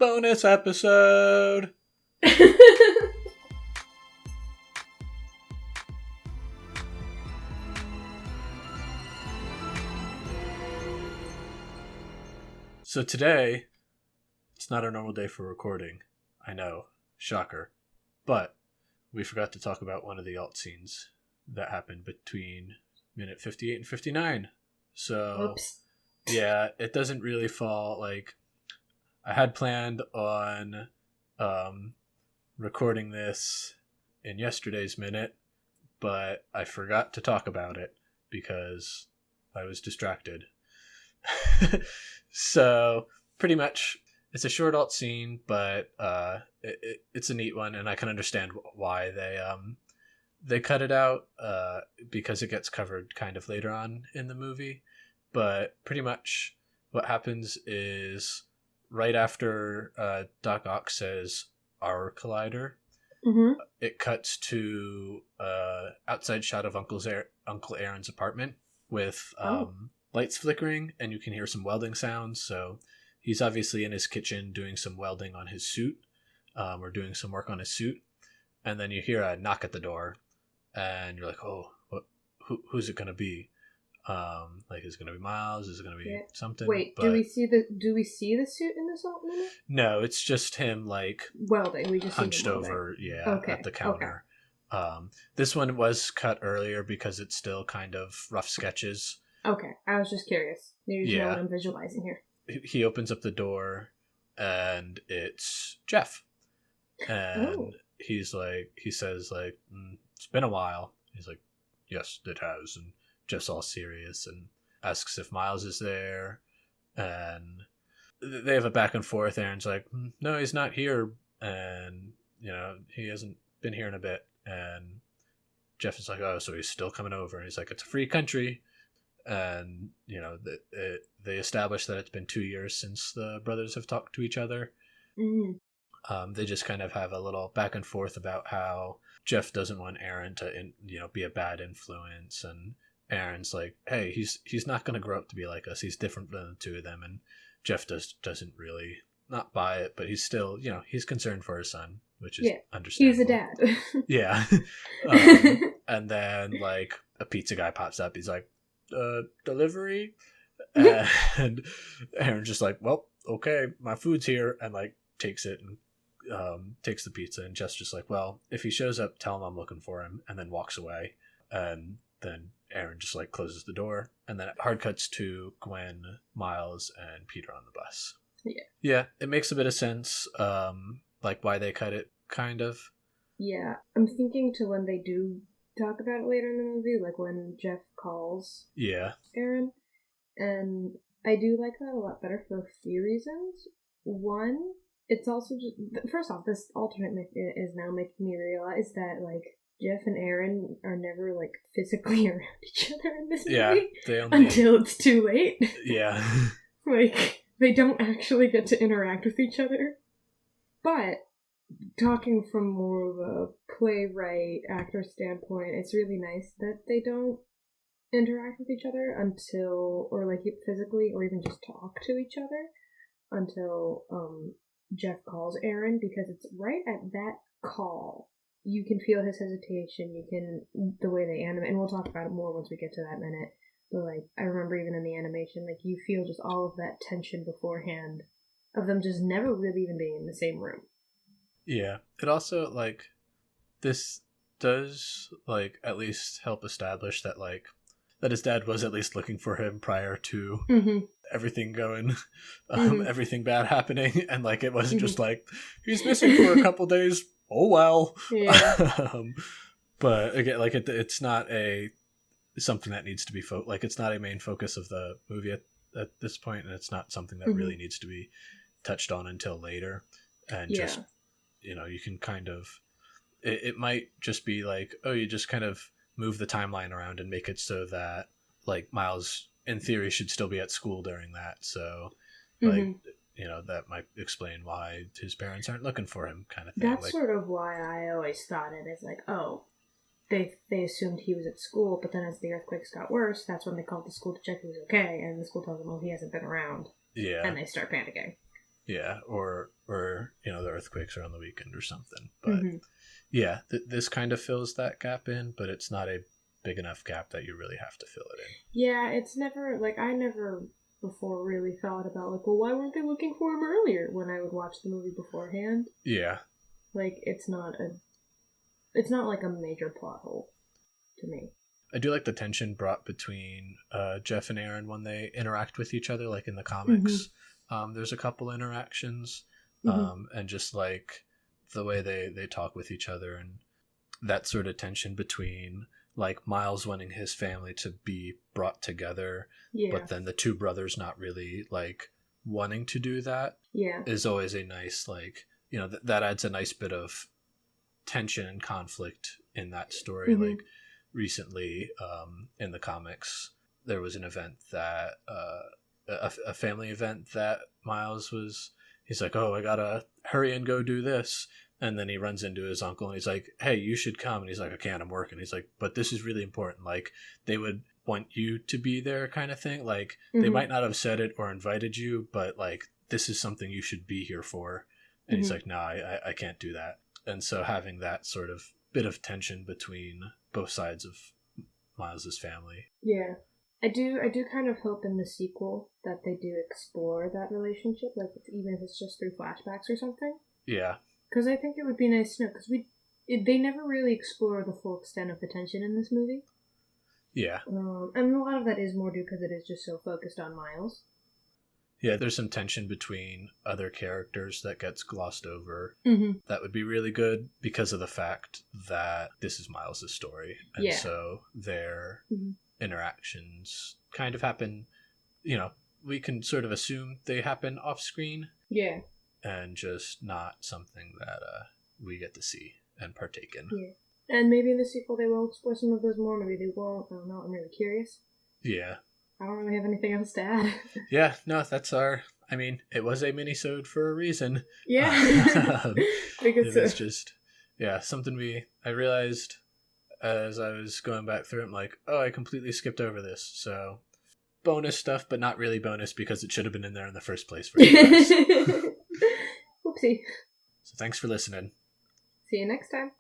Bonus episode! So today, it's not a normal day for recording. I know, shocker. But we forgot to talk about one of the alt scenes that happened between minute 58 and 59. So, Oops. Yeah, it doesn't really fall, like, I had planned on recording this in yesterday's minute, but I forgot to talk about it because I was distracted. So, pretty much, it's a short alt scene, but it's a neat one, and I can understand why they cut it out because it gets covered kind of later on in the movie. But pretty much what happens is right after Doc Ock says "our collider," it cuts to outside shot of Uncle Aaron's apartment with lights flickering, and you can hear some welding sounds. So he's obviously in his kitchen doing some welding on his suit, or doing some work on his suit. And then you hear a knock at the door, and you're like, "Oh, who's it gonna be? Like, is it gonna be Miles? Is it gonna be something?" Wait, but do we see the suit in this alt minute? No, it's just him like Welding. We just hunched see him welding. over, Okay, at the counter. This one was cut earlier because it's still kind of rough sketches. Okay, I was just curious. Need to know what I'm visualizing here. He opens up the door, and it's Jeff, and he says, "It's been a while." He's like, "Yes, it has," and Jeff's all serious and asks if Miles is there, and they have a back and forth. Aaron's like, "No, he's not here," and he hasn't been here in a bit, and Jeff is like, "Oh, so he's still coming over," and he's like, "It's a free country." And they establish that it's been 2 years since the brothers have talked to each other. They just kind of have a little back and forth about how Jeff doesn't want Aaron to be a bad influence, and Aaron's like, "Hey, he's not going to grow up to be like us. He's different than the two of them." And Jeff doesn't really not buy it, but he's still he's concerned for his son, which is understandable. He's a dad. Yeah. And then like a pizza guy pops up. He's like, "Delivery," and Aaron's just like, "Well, okay, my food's here," and like takes it and takes the pizza, and Jeff's just like, "Well, if he shows up, tell him I'm looking for him," and then walks away. And then Aaron just like closes the door, and then it hard cuts to Gwen, Miles, and Peter on the bus. Yeah, it makes a bit of sense, like why they cut it, kind of. Yeah, I'm thinking to when they do talk about it later in the movie, like when Jeff calls Aaron, and I do like that a lot better for a few reasons. One, it's also just, first off, this alternate is now making me realize that like Jeff and Aaron are never like physically around each other in this movie until it's too late. Yeah. Like, they don't actually get to interact with each other. But talking from more of a playwright actor standpoint, it's really nice that they don't interact with each other until, or like physically, or even just talk to each other until Jeff calls Aaron, because it's right at that call you can feel his hesitation. You can, the way they animate, and we'll talk about it more once we get to that minute. But like, I remember even in the animation, like you feel just all of that tension beforehand of them just never really even being in the same room. Yeah, it also, like, this does, like, at least help establish that, like, that his dad was at least looking for him prior to everything going, everything bad happening, and, like, it wasn't just like, he's missing for a couple days, oh well. Yeah. But, again, like, it's not something that needs to be, like, it's not a main focus of the movie at this point, and it's not something that really needs to be touched on until later. And just, you can kind of, it might just be like, oh, you just kind of move the timeline around and make it so that like Miles in theory should still be at school during that. So like, that might explain why his parents aren't looking for him, kind of thing. That's like, sort of why I always thought it as like, oh, they assumed he was at school, but then as the earthquakes got worse, that's when they called the school to check he was okay, and the school tells them, oh, he hasn't been around. Yeah. And they start panicking. Yeah, or you know, the earthquakes are on the weekend or something. But yeah, this kind of fills that gap in, but it's not a big enough gap that you really have to fill it in. Yeah, it's never, like, I never before really thought about, like, well, why weren't they looking for him earlier when I would watch the movie beforehand? Yeah. Like, it's not like a major plot hole to me. I do like the tension brought between Jeff and Aaron when they interact with each other, like in the comics. There's a couple interactions, and just like the way they talk with each other, and that sort of tension between like Miles wanting his family to be brought together, but then the two brothers not really like wanting to do that is always a nice, like, you know, that adds a nice bit of tension and conflict in that story. Like recently, in the comics, there was an event that a family event that Miles was, he's like, oh, I gotta hurry and go do this. And then he runs into his uncle and he's like, hey, you should come. And he's like, I can't, I'm working. He's like, but this is really important. Like, they would want you to be there, kind of thing. Like, they might not have said it or invited you, but like, this is something you should be here for. And he's like, no, I can't do that. And so having that sort of bit of tension between both sides of Miles's family. Yeah. I do kind of hope in the sequel that they do explore that relationship, like, even if it's just through flashbacks or something. Yeah. Because I think it would be nice to know, because they never really explore the full extent of the tension in this movie. Yeah. And a lot of that is more due because it is just so focused on Miles. Yeah, there's some tension between other characters that gets glossed over. That would be really good because of the fact that this is Miles' story. And so their interactions kind of happen, you know, we can sort of assume they happen off screen. Yeah. And just not something that we get to see and partake in. Yeah. And maybe in the sequel they will explore some of those more, maybe they won't. I don't know, I'm really curious. Yeah. I don't really have anything else to add. Yeah, no, that's I mean, it was a mini-sode for a reason. Yeah. Because it's just, something I realized as I was going back through it, I'm like, oh, I completely skipped over this. So, bonus stuff, but not really bonus because it should have been in there in the first place for you guys. Whoopsie. So thanks for listening. See you next time.